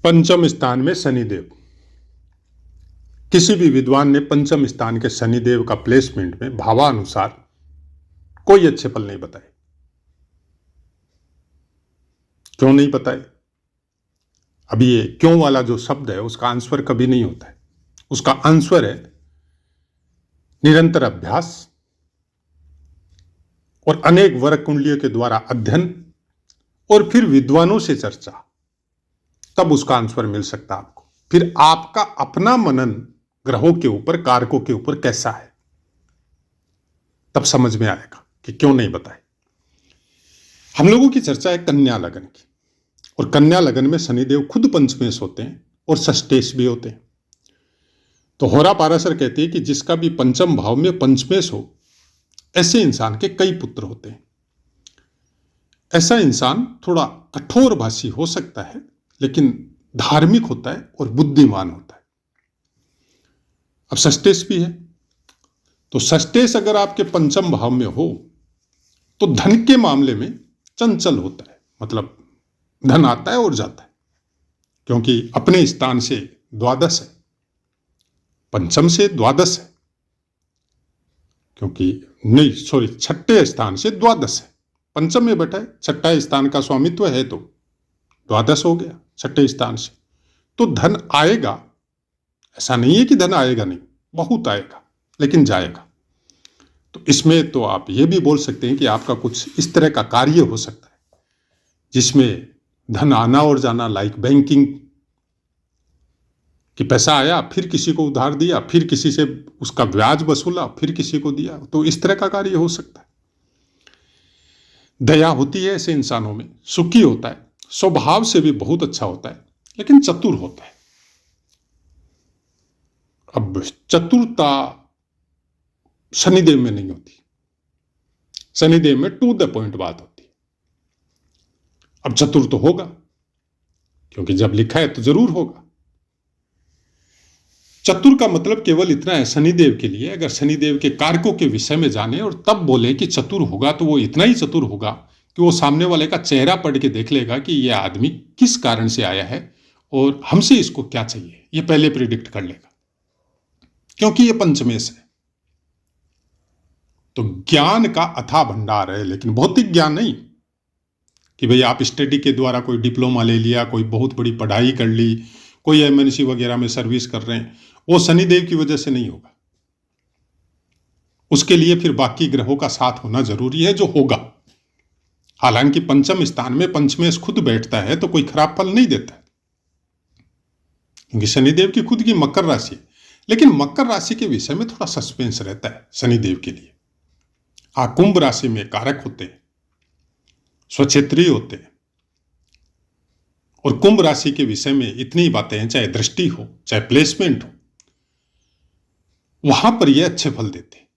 पंचम स्थान में शनिदेव। किसी भी विद्वान ने पंचम स्थान के शनिदेव का प्लेसमेंट में भावानुसार कोई अच्छे फल नहीं बताए। क्यों नहीं बताए? अभी ये क्यों वाला जो शब्द है उसका आंसर कभी नहीं होता है। उसका आंसर है निरंतर अभ्यास और अनेक वर्ग कुंडलियों के द्वारा अध्ययन और फिर विद्वानों से चर्चा, तब उसका आंसर मिल सकता है आपको। फिर आपका अपना मनन ग्रहों के ऊपर, कारकों के ऊपर कैसा है, तब समझ में आएगा कि क्यों नहीं बताए। हम लोगों की चर्चा है कन्या लगन की, और कन्या लगन में शनिदेव खुद पंचमेश होते हैं और षष्ठेश भी होते हैं। तो होरा पाराशर कहते हैं कि जिसका भी पंचम भाव में पंचमेश हो, ऐसे इंसान के कई पुत्र होते हैं। ऐसा इंसान थोड़ा कठोर भाषी हो सकता है, लेकिन धार्मिक होता है और बुद्धिमान होता है। अब षष्ठेश भी है, तो षष्ठेश अगर आपके पंचम भाव में हो तो धन के मामले में चंचल होता है, मतलब धन आता है और जाता है, क्योंकि अपने स्थान से द्वादश है, पंचम से द्वादश है, क्योंकि नहीं सॉरी छठे स्थान से द्वादश है, पंचम में बैठा है, छठा स्थान का स्वामित्व है तो द्वादश हो गया छठे स्थान से। तो धन आएगा, ऐसा नहीं है कि धन आएगा नहीं, बहुत आएगा, लेकिन जाएगा। तो इसमें तो आप ये भी बोल सकते हैं कि आपका कुछ इस तरह का कार्य हो सकता है जिसमें धन आना और जाना, लाइक बैंकिंग कि पैसा आया, फिर किसी को उधार दिया, फिर किसी से उसका ब्याज वसूला, फिर किसी को दिया, तो इस तरह का कार्य हो सकता है। दया होती है ऐसे इंसानों में, सुखी होता है, स्वभाव से भी बहुत अच्छा होता है, लेकिन चतुर होता है। अब चतुरता शनिदेव में नहीं होती, शनिदेव में टू द पॉइंट बात होती है। अब चतुर तो होगा, क्योंकि जब लिखा है तो जरूर होगा। चतुर का मतलब केवल इतना है शनिदेव के लिए, अगर शनिदेव के कारकों के विषय में जाने और तब बोले कि चतुर होगा, तो वो इतना ही चतुर होगा कि वो सामने वाले का चेहरा पढ़ के देख लेगा कि ये आदमी किस कारण से आया है और हमसे इसको क्या चाहिए, ये पहले प्रिडिक्ट कर लेगा, क्योंकि ये पंचमेश है। तो ज्ञान का अथाह भंडार है, लेकिन भौतिक ज्ञान नहीं कि भाई आप स्टडी के द्वारा कोई डिप्लोमा ले लिया, कोई बहुत बड़ी पढ़ाई कर ली, कोई एमएनसी वगैरह में सर्विस कर रहे हैं, वो शनिदेव की वजह से नहीं होगा। उसके लिए फिर बाकी ग्रहों का साथ होना जरूरी है, जो होगा। हालांकि पंचम स्थान में पंचमेश खुद बैठता है तो कोई खराब फल नहीं देता है, क्योंकि शनिदेव की खुद की मकर राशि है। लेकिन मकर राशि के विषय में थोड़ा सस्पेंस रहता है शनिदेव के लिए। हाँ, कुंभ राशि में कारक होते हैं, स्वक्षेत्रीय होते हैं, और कुंभ राशि के विषय में इतनी बातें हैं, चाहे दृष्टि हो चाहे प्लेसमेंट हो, वहां पर ये अच्छे फल देते हैं।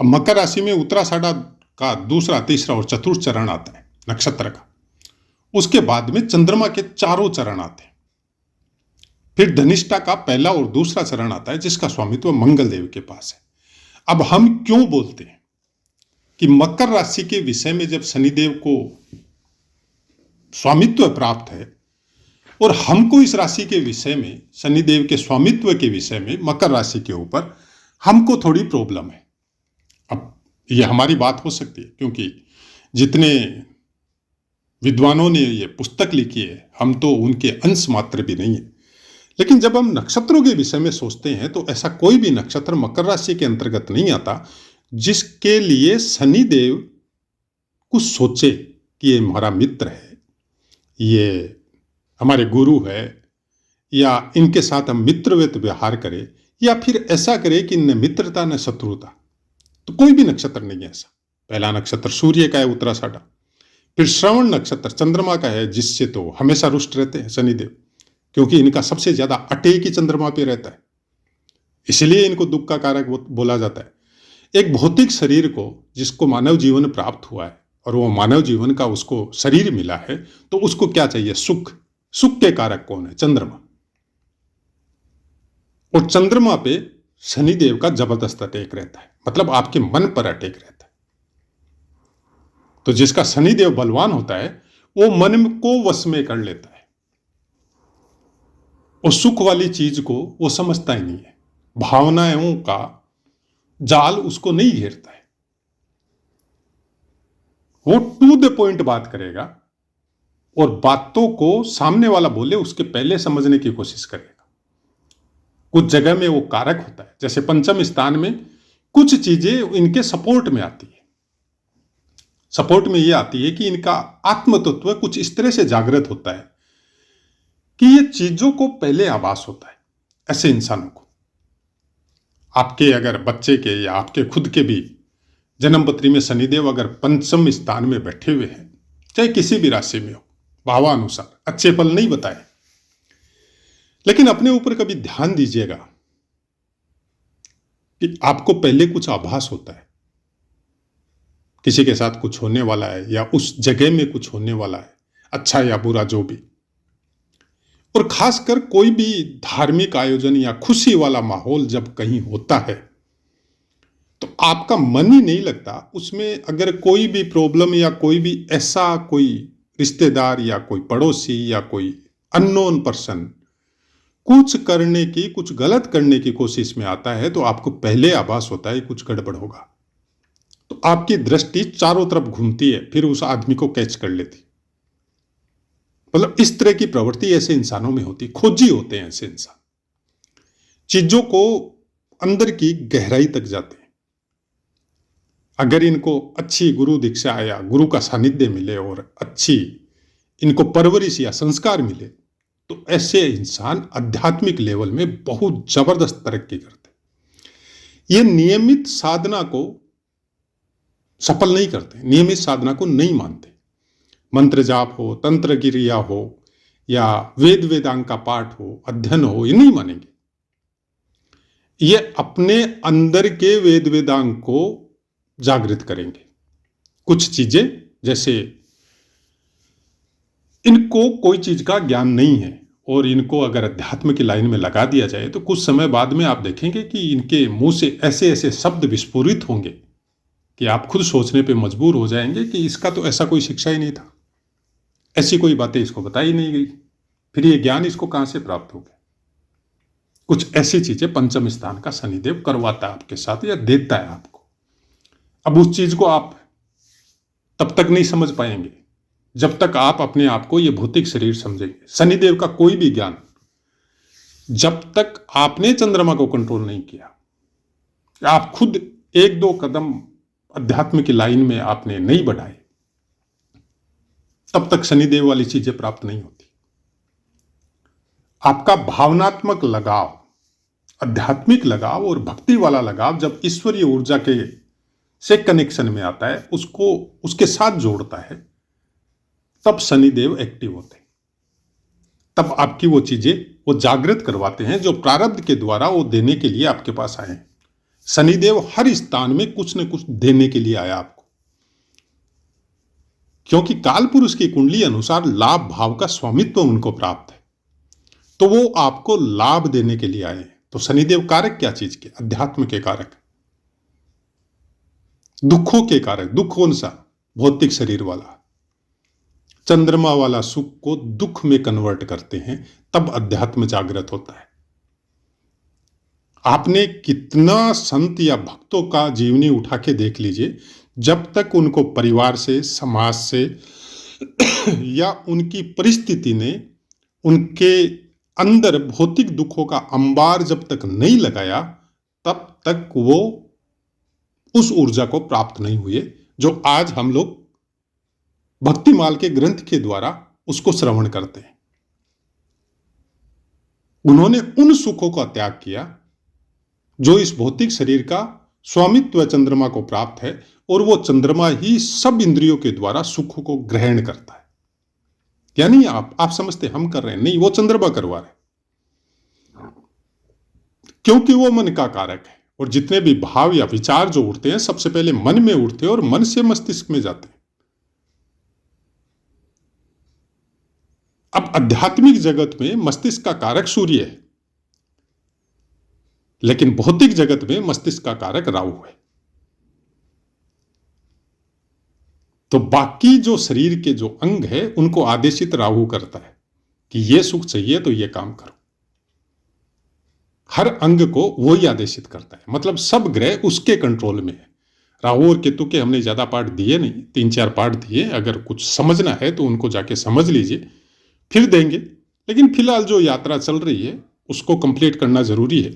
अब मकर राशि में उत्तराषाढ़ का दूसरा, तीसरा और चतुर्थ चरण आता है नक्षत्र का। उसके बाद में चंद्रमा के चारों चरण आते हैं। फिर धनिष्ठा का पहला और दूसरा चरण आता है, जिसका स्वामित्व मंगल देव के पास है। अब हम क्यों बोलते हैं कि मकर राशि के विषय में जब शनिदेव को स्वामित्व प्राप्त है और हमको इस राशि के विषय में, शनिदेव के स्वामित्व के विषय में मकर राशि के ऊपर हमको थोड़ी प्रॉब्लम है। अब ये हमारी बात हो सकती है, क्योंकि जितने विद्वानों ने ये पुस्तक लिखी है, हम तो उनके अंश मात्र भी नहीं है। लेकिन जब हम नक्षत्रों के विषय में सोचते हैं तो ऐसा कोई भी नक्षत्र मकर राशि के अंतर्गत नहीं आता जिसके लिए शनिदेव कुछ सोचे कि ये हमारा मित्र है, ये हमारे गुरु है, या इनके साथ हम मित्रवत व्यवहार करें, या फिर ऐसा करें कि न मित्रता न शत्रुता। तो कोई भी नक्षत्र नहीं है ऐसा। पहला नक्षत्र सूर्य का है, उत्तराषाढ़। फिर श्रवण नक्षत्र चंद्रमा का है, जिससे तो हमेशा रुष्ट रहते हैं शनिदेव, क्योंकि इनका सबसे ज्यादा अटेक ही चंद्रमा पे रहता है, इसलिए इनको दुख का कारक बोला जाता है। एक भौतिक शरीर को, जिसको मानव जीवन प्राप्त हुआ है और वो मानव जीवन का उसको शरीर मिला है, तो उसको क्या चाहिए? सुख। सुख के कारक कौन है? चंद्रमा। और चंद्रमा पे शनिदेव का जबरदस्त अटैक रहता है, मतलब आपके मन पर अटैक रहता है। तो जिसका शनिदेव बलवान होता है वो मन को वश में कर लेता है, और सुख वाली चीज को वो समझता ही नहीं है। भावनाओं का जाल उसको नहीं घेरता है। वो टू द पॉइंट बात करेगा और बातों को सामने वाला बोले उसके पहले समझने की कोशिश करेगा। कुछ जगह में वो कारक होता है, जैसे पंचम स्थान में कुछ चीजें इनके सपोर्ट में आती है। सपोर्ट में ये आती है कि इनका आत्म तत्व कुछ इस तरह से जागृत होता है कि ये चीजों को पहले आभास होता है। ऐसे इंसानों को, आपके अगर बच्चे के या आपके खुद के भी जन्म पत्री में शनिदेव अगर पंचम स्थान में बैठे हुए हैं, चाहे किसी भी राशि में हो, भावानुसार अच्छे फल नहीं बताए, लेकिन अपने ऊपर कभी ध्यान दीजिएगा कि आपको पहले कुछ आभास होता है, किसी के साथ कुछ होने वाला है या उस जगह में कुछ होने वाला है, अच्छा या बुरा जो भी। और खासकर कोई भी धार्मिक आयोजन या खुशी वाला माहौल जब कहीं होता है तो आपका मन ही नहीं लगता उसमें। अगर कोई भी प्रॉब्लम या कोई भी ऐसा कोई रिश्तेदार या कोई पड़ोसी या कोई अननोन पर्सन कुछ करने की, कुछ गलत करने की कोशिश में आता है तो आपको पहले आभास होता है कुछ गड़बड़ होगा। तो आपकी दृष्टि चारों तरफ घूमती है, फिर उस आदमी को कैच कर लेती। मतलब इस तरह की प्रवृत्ति ऐसे इंसानों में होती, खोजी होते हैं ऐसे इंसान, चीजों को अंदर की गहराई तक जाते हैं। अगर इनको अच्छी गुरु दीक्षा या गुरु का सानिध्य मिले और अच्छी इनको परवरिश या संस्कार मिले तो ऐसे इंसान आध्यात्मिक लेवल में बहुत जबरदस्त तरक्की करते हैं। ये नियमित साधना को सफल नहीं करते, नियमित साधना को नहीं मानते। मंत्र जाप हो, तंत्र क्रिया हो या वेद वेदांग का पाठ हो, अध्ययन हो, ये नहीं मानेंगे। ये अपने अंदर के वेद वेदांग को जागृत करेंगे। कुछ चीजें, जैसे इनको कोई चीज का ज्ञान नहीं है और इनको अगर अध्यात्म की लाइन में लगा दिया जाए तो कुछ समय बाद में आप देखेंगे कि इनके मुंह से ऐसे ऐसे शब्द विस्फोरित होंगे कि आप खुद सोचने पे मजबूर हो जाएंगे कि इसका तो ऐसा कोई शिक्षा ही नहीं था, ऐसी कोई बातें इसको बताई नहीं गई, फिर ये ज्ञान इसको कहां से प्राप्त हो गया। कुछ ऐसी चीजें पंचम स्थान का शनिदेव करवाता है आपके साथ या देता है आपको। अब उस चीज को आप तब तक नहीं समझ पाएंगे जब तक आप अपने आप को ये भौतिक शरीर समझेंगे। शनिदेव का कोई भी ज्ञान जब तक आपने चंद्रमा को कंट्रोल नहीं किया, आप खुद एक दो कदम अध्यात्म की लाइन में आपने नहीं बढ़ाए, तब तक शनिदेव वाली चीजें प्राप्त नहीं होती। आपका भावनात्मक लगाव, आध्यात्मिक लगाव और भक्ति वाला लगाव जब ईश्वरीय ऊर्जा के से कनेक्शन में आता है, उसको उसके साथ जोड़ता है, तब शनिदेव एक्टिव होते हैं। तब आपकी वो चीजें वो जागृत करवाते हैं जो प्रारब्ध के द्वारा वो देने के लिए आपके पास आए हैं। शनिदेव हर स्थान में कुछ न कुछ देने के लिए आया आपको, क्योंकि काल पुरुष की कुंडली अनुसार लाभ भाव का स्वामित्व उनको प्राप्त है, तो वो आपको लाभ देने के लिए आए हैं। तो शनिदेव कारक क्या चीज के? अध्यात्म के कारक, दुखों के कारक। दुख कौन सा? भौतिक शरीर वाला। चंद्रमा वाला सुख को दुख में कन्वर्ट करते हैं, तब अध्यात्म जागृत होता है। आपने कितना संत या भक्तों का जीवनी उठा के देख लीजिए, जब तक उनको परिवार से, समाज से या उनकी परिस्थिति ने उनके अंदर भौतिक दुखों का अंबार जब तक नहीं लगाया, तब तक वो उस ऊर्जा को प्राप्त नहीं हुए जो आज हम लोग भक्तिमाल के ग्रंथ के द्वारा उसको श्रवण करते हैं। उन्होंने उन सुखों का त्याग किया जो इस भौतिक शरीर का स्वामित्व चंद्रमा को प्राप्त है, और वो चंद्रमा ही सब इंद्रियों के द्वारा सुखों को ग्रहण करता है। यानी आप समझते हम कर रहे हैं, नहीं, वो चंद्रमा करवा रहे, क्योंकि वो मन का कारक है। और जितने भी भाव या विचार जो उठते हैं सबसे पहले मन में उठते हैं और मन से मस्तिष्क में जाते हैं। अब आध्यात्मिक जगत में मस्तिष्क का कारक सूर्य है, लेकिन भौतिक जगत में मस्तिष्क का कारक राहु है। तो बाकी जो शरीर के जो अंग है उनको आदेशित राहु करता है कि ये सुख चाहिए तो ये काम करो, हर अंग को वो ही आदेशित करता है, मतलब सब ग्रह उसके कंट्रोल में है। राहु और केतु के हमने ज़्यादा पार्ट दिए नहीं, 3-4 पार्ट दिए, अगर कुछ समझना है तो उनको जाके समझ लीजिए, फिर देंगे। लेकिन फिलहाल जो यात्रा चल रही है उसको कंप्लीट करना जरूरी है।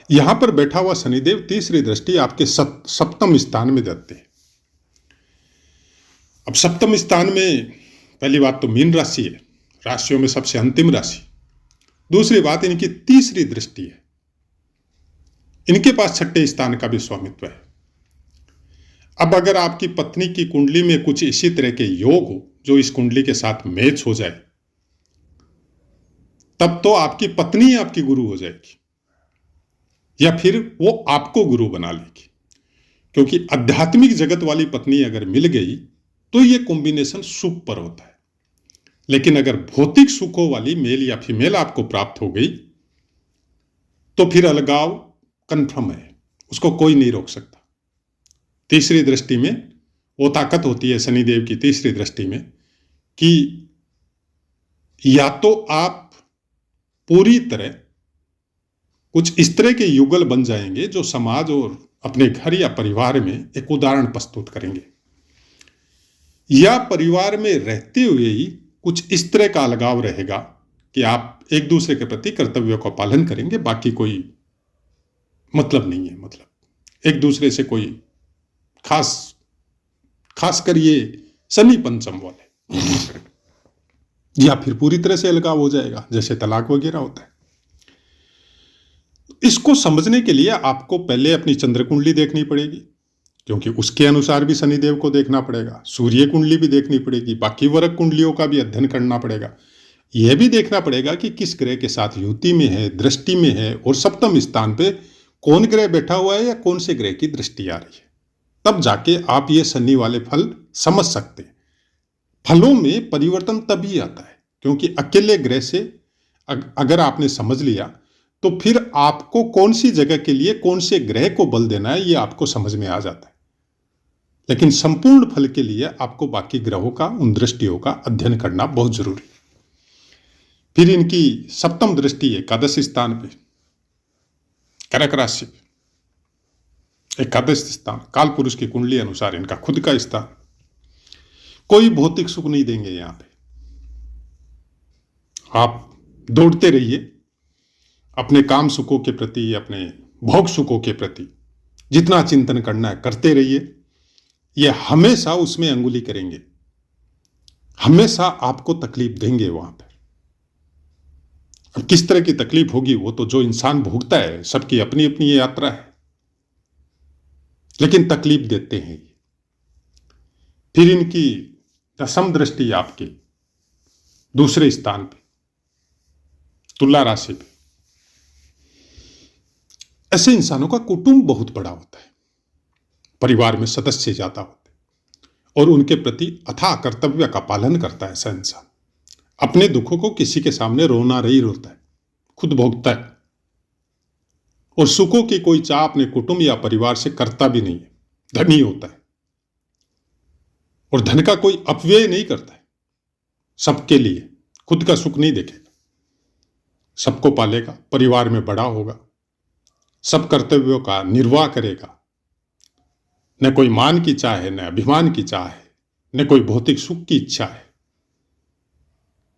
यहां पर बैठा हुआ शनिदेव तीसरी दृष्टि आपके सप्तम स्थान में देते हैं। अब सप्तम स्थान में पहली बात तो मीन राशि है, राशियों में सबसे अंतिम राशि। दूसरी बात इनकी तीसरी दृष्टि है, इनके पास छठे स्थान का भी स्वामित्व है। अब अगर आपकी पत्नी की कुंडली में कुछ इसी तरह के योग हो जो इस कुंडली के साथ मैच हो जाए, तब तो आपकी पत्नी आपकी गुरु हो जाएगी, या फिर वो आपको गुरु बना लेगी। क्योंकि आध्यात्मिक जगत वाली पत्नी अगर मिल गई तो ये कॉम्बिनेशन सुपर होता है। लेकिन अगर भौतिक सुखों वाली मेल या फीमेल आपको प्राप्त हो गई तो फिर अलगाव कंफर्म है, उसको कोई नहीं रोक सकता। तीसरी दृष्टि में वो ताकत होती है शनिदेव की तीसरी दृष्टि में कि या तो आप पूरी तरह कुछ इस तरह के युगल बन जाएंगे जो समाज और अपने घर या परिवार में एक उदाहरण प्रस्तुत करेंगे, या परिवार में रहते हुए ही कुछ इस तरह का अलगाव रहेगा कि आप एक दूसरे के प्रति कर्तव्यों का पालन करेंगे, बाकी कोई मतलब नहीं है। मतलब एक दूसरे से कोई खास कर ये शनि पंचम वाले, या फिर पूरी तरह से अलगाव हो जाएगा जैसे तलाक वगैरह होता है। इसको समझने के लिए आपको पहले अपनी चंद्र कुंडली देखनी पड़ेगी, क्योंकि उसके अनुसार भी शनिदेव को देखना पड़ेगा। सूर्य कुंडली भी देखनी पड़ेगी, बाकी वर्ग कुंडलियों का भी अध्ययन करना पड़ेगा। यह भी देखना पड़ेगा कि किस ग्रह के साथ युति में है, दृष्टि में है, और सप्तम स्थान पे कौन ग्रह बैठा हुआ है या कौन से ग्रह की दृष्टि आ रही है। तब जाके आप ये शनि वाले फल समझ सकते हैं। फलों में परिवर्तन तभी आता है क्योंकि अकेले ग्रह से अगर आपने समझ लिया तो फिर आपको कौन सी जगह के लिए कौन से ग्रह को बल देना है ये आपको समझ में आ जाता है। लेकिन संपूर्ण फल के लिए आपको बाकी ग्रहों का, उन दृष्टियों का अध्ययन करना बहुत जरूरी है। फिर इनकी सप्तम दृष्टि एकादश स्थान पे, कर्क राशि पे, एकादश स्थान काल पुरुष की कुंडली अनुसार इनका खुद का स्थान। कोई भौतिक सुख नहीं देंगे यहां पे। आप दौड़ते रहिए अपने काम सुखों के प्रति, अपने भोग सुखों के प्रति जितना चिंतन करना है करते रहिए। ये हमेशा उसमें अंगुली करेंगे, हमेशा आपको तकलीफ देंगे वहां पर। अब किस तरह की तकलीफ होगी वो तो जो इंसान भोगता है, सबकी अपनी अपनी यात्रा है, लेकिन तकलीफ देते हैं। फिर इनकी दसम दृष्टि आपके दूसरे स्थान पे, तुला राशि पे। ऐसे इंसानों का कुटुंब बहुत बड़ा होता है, परिवार में सदस्य ज्यादा होते हैं और उनके प्रति अथाह कर्तव्य का पालन करता है ऐसा इंसान। अपने दुखों को किसी के सामने रोना नहीं रोता है, खुद भोगता है। और सुखों की कोई चाह अपने कुटुंब या परिवार से करता भी नहीं है। धनी होता है और धन का कोई अपव्यय नहीं करता है। सबके लिए खुद का सुख नहीं देखेगा, सबको पालेगा, परिवार में बड़ा होगा, सब कर्तव्यों का निर्वाह करेगा। न कोई मान की चाह है, न अभिमान की चाह है, न कोई भौतिक सुख की इच्छा है।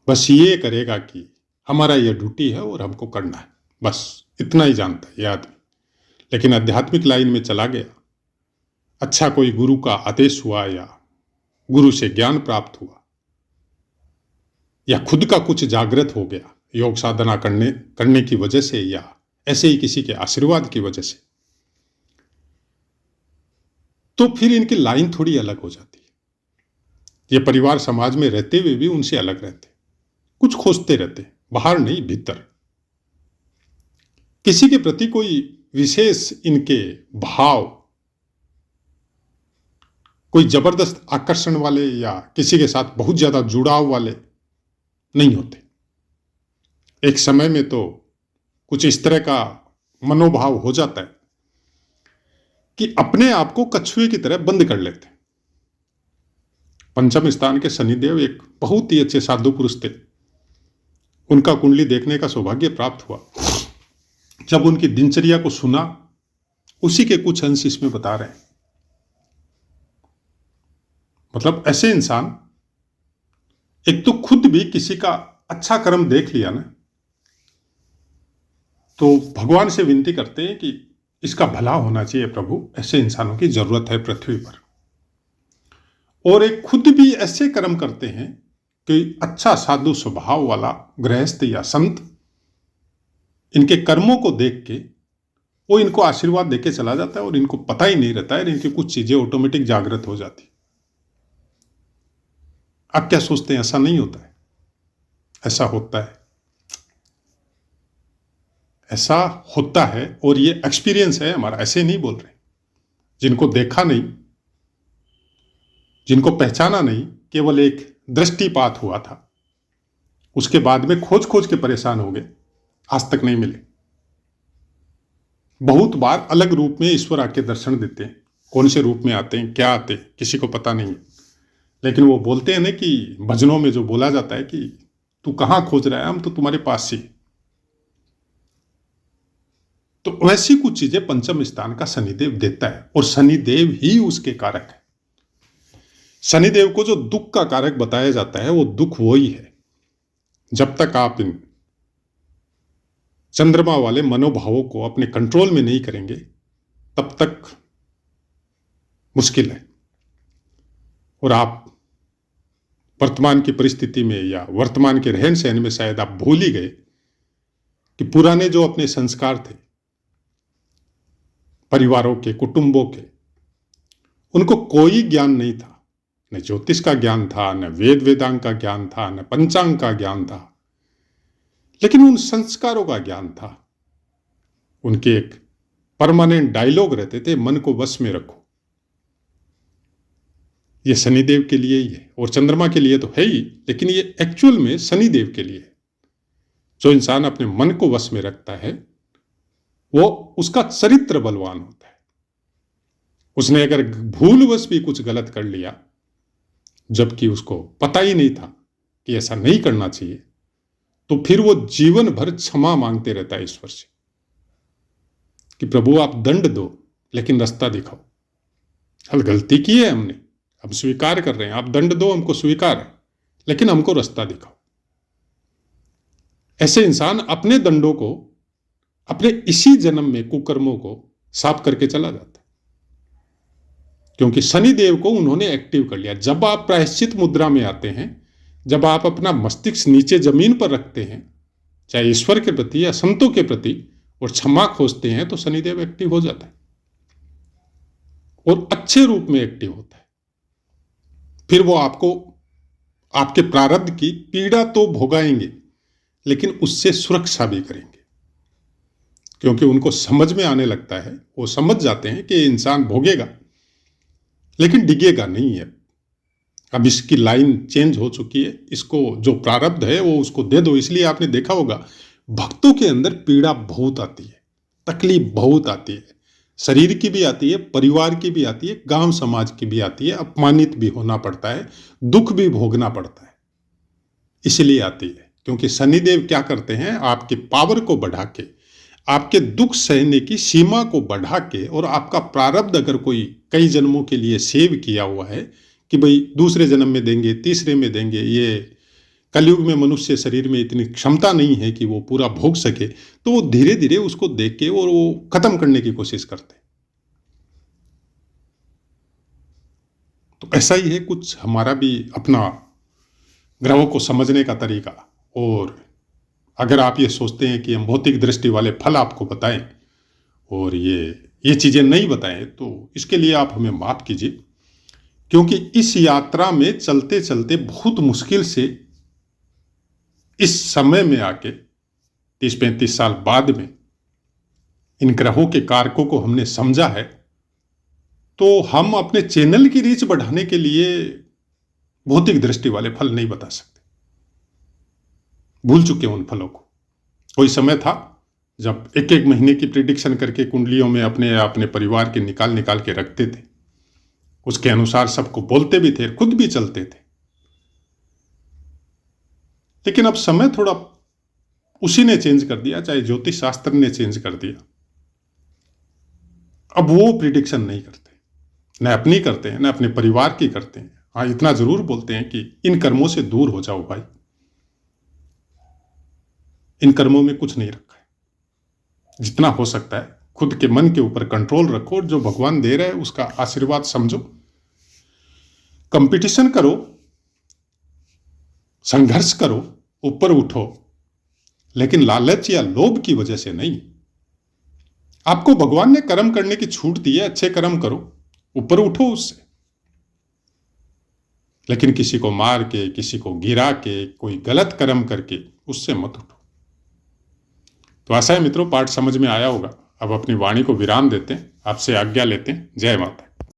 बस ये करेगा कि हमारा यह ड्यूटी है और हमको करना है, बस इतना ही जानता है यह आदमी। लेकिन आध्यात्मिक लाइन में चला गया, अच्छा कोई गुरु का आदेश हुआ या गुरु से ज्ञान प्राप्त हुआ या खुद का कुछ जागृत हो गया योग साधना करने की वजह से या ऐसे ही किसी के आशीर्वाद की वजह से, तो फिर इनकी लाइन थोड़ी अलग हो जाती है। ये परिवार समाज में रहते हुए भी उनसे अलग रहते, कुछ खोजते रहते, बाहर नहीं भीतर। किसी के प्रति कोई विशेष इनके भाव, कोई जबरदस्त आकर्षण वाले या किसी के साथ बहुत ज्यादा जुड़ाव वाले नहीं होते। एक समय में तो कुछ इस तरह का मनोभाव हो जाता है कि अपने आप को कछुए की तरह बंद कर लेते। पंचम स्थान के शनिदेव एक बहुत ही अच्छे साधु पुरुष थे, उनका कुंडली देखने का सौभाग्य प्राप्त हुआ। जब उनकी दिनचर्या को सुना, उसी के कुछ अंश इसमें बता रहे हैं। मतलब ऐसे इंसान एक तो खुद भी किसी का अच्छा कर्म देख लिया ना, तो भगवान से विनती करते हैं कि इसका भला होना चाहिए प्रभु, ऐसे इंसानों की जरूरत है पृथ्वी पर। और एक खुद भी ऐसे कर्म करते हैं कि अच्छा साधु स्वभाव वाला गृहस्थ या संत इनके कर्मों को देख के वो इनको आशीर्वाद देके चला जाता है और इनको पता ही नहीं रहता है, इनकी कुछ चीजें ऑटोमेटिक जागृत हो जाती। आप क्या सोचते हैं? ऐसा नहीं होता है? ऐसा होता है, ऐसा होता है। और ये एक्सपीरियंस है हमारा, ऐसे नहीं बोल रहे। जिनको देखा नहीं, जिनको पहचाना नहीं, केवल एक दृष्टिपात हुआ था, उसके बाद में खोज खोज के परेशान हो गए, आज तक नहीं मिले। बहुत बार अलग रूप में ईश्वर आके दर्शन देते हैं। कौन से रूप में आते हैं, क्या आते हैं, किसी को पता नहीं है। लेकिन वो बोलते हैं ना कि भजनों में जो बोला जाता है कि तू कहां खोज रहा है, हम तो तुम्हारे पास ही। तो वैसी कुछ चीजें पंचम स्थान का शनिदेव देता है, और शनिदेव ही उसके कारक है। शनिदेव को जो दुख का कारक बताया जाता है, वो दुख वही है। जब तक आप इन चंद्रमा वाले मनोभावों को अपने कंट्रोल में नहीं करेंगे, तब तक मुश्किल है। और आप वर्तमान की परिस्थिति में या वर्तमान के रहन सहन में शायद आप भूल ही गए कि पुराने जो अपने संस्कार थे, परिवारों के, कुटुंबों के, उनको कोई ज्ञान नहीं था। न ज्योतिष का ज्ञान था, न वेद वेदांग का ज्ञान था, न पंचांग का ज्ञान था, लेकिन उन संस्कारों का ज्ञान था। उनके एक परमानेंट डायलॉग रहते थे, मन को वश में रखो। ये शनिदेव के लिए ही है, और चंद्रमा के लिए तो है ही, लेकिन ये एक्चुअल में शनिदेव के लिए है। जो इंसान अपने मन को वश में रखता है, वो उसका चरित्र बलवान होता है। उसने अगर भूलवश भी कुछ गलत कर लिया, जबकि उसको पता ही नहीं था कि ऐसा नहीं करना चाहिए, तो फिर वो जीवन भर क्षमा मांगते रहता है ईश्वर से कि प्रभु आप दंड दो, लेकिन रास्ता दिखाओ। हल गलती की है हमने, हम स्वीकार कर रहे हैं, आप दंड दो, हमको स्वीकार है, लेकिन हमको रास्ता दिखाओ। ऐसे इंसान अपने दंडों को, अपने इसी जन्म में कुकर्मों को साफ करके चला जाता है, क्योंकि शनिदेव को उन्होंने एक्टिव कर लिया। जब आप प्रायश्चित मुद्रा में आते हैं, जब आप अपना मस्तिष्क नीचे जमीन पर रखते हैं, चाहे ईश्वर के प्रति या संतों के प्रति, और क्षमा खोजते हैं, तो शनिदेव एक्टिव हो जाता है, और अच्छे रूप में एक्टिव होता है। फिर वो आपको आपके प्रारब्ध की पीड़ा तो भोगाएंगे, लेकिन उससे सुरक्षा भी करेंगे, क्योंकि उनको समझ में आने लगता है, वो समझ जाते हैं कि इंसान भोगेगा लेकिन डिगेगा नहीं है। अब इसकी लाइन चेंज हो चुकी है, इसको जो प्रारब्ध है वो उसको दे दो। इसलिए आपने देखा होगा भक्तों के अंदर पीड़ा बहुत आती है, तकलीफ बहुत आती है, शरीर की भी आती है, परिवार की भी आती है, गांव समाज की भी आती है, अपमानित भी होना पड़ता है, दुख भी भोगना पड़ता है। इसलिए आती है क्योंकि शनिदेव क्या करते हैं, आपके पावर को बढ़ा के, आपके दुख सहने की सीमा को बढ़ा के, और आपका प्रारब्ध अगर कोई कई जन्मों के लिए सेव किया हुआ है कि भाई दूसरे जन्म में देंगे, तीसरे में देंगे, ये कलयुग में मनुष्य शरीर में इतनी क्षमता नहीं है कि वो पूरा भोग सके, तो वो धीरे धीरे उसको देख के और वो खत्म करने की कोशिश करते हैं। तो ऐसा ही है कुछ हमारा भी अपना ग्रहों को समझने का तरीका। और अगर आप ये सोचते हैं कि हम भौतिक दृष्टि वाले फल आपको बताएं और ये चीजें नहीं बताएं, तो इसके लिए आप हमें माफ कीजिए, क्योंकि इस यात्रा में चलते चलते बहुत मुश्किल से इस समय में आके 30-35 साल बाद में इन ग्रहों के कारकों को हमने समझा है। तो हम अपने चैनल की रीच बढ़ाने के लिए भौतिक दृष्टि वाले फल नहीं बता सकते, भूल चुके उन फलों को। कोई समय था जब एक एक महीने की प्रिडिक्शन करके कुंडलियों में अपने अपने परिवार के निकाल निकाल के रखते थे, उसके अनुसार सबको बोलते भी थे, खुद भी चलते थे। लेकिन अब समय थोड़ा उसी ने चेंज कर दिया, चाहे ज्योतिष शास्त्र ने चेंज कर दिया। अब वो प्रिडिक्शन नहीं करते, न अपनी करते हैं न अपने परिवार की करते हैं। हाँ, इतना जरूर बोलते हैं कि इन कर्मों से दूर हो जाओ भाई, इन कर्मों में कुछ नहीं रखा है। जितना हो सकता है खुद के मन के ऊपर कंट्रोल रखो और जो भगवान दे रहे हैं उसका आशीर्वाद समझो। कंपटीशन करो, संघर्ष करो, ऊपर उठो, लेकिन लालच या लोभ की वजह से नहीं। आपको भगवान ने कर्म करने की छूट दी है, अच्छे कर्म करो, ऊपर उठो उससे। लेकिन किसी को मार के, किसी को गिरा के, कोई गलत कर्म करके उससे मत उठो। तो आशा है मित्रों पाठ समझ में आया होगा। अब अपनी वाणी को विराम देते हैं, आपसे आज्ञा लेते हैं। जय माता।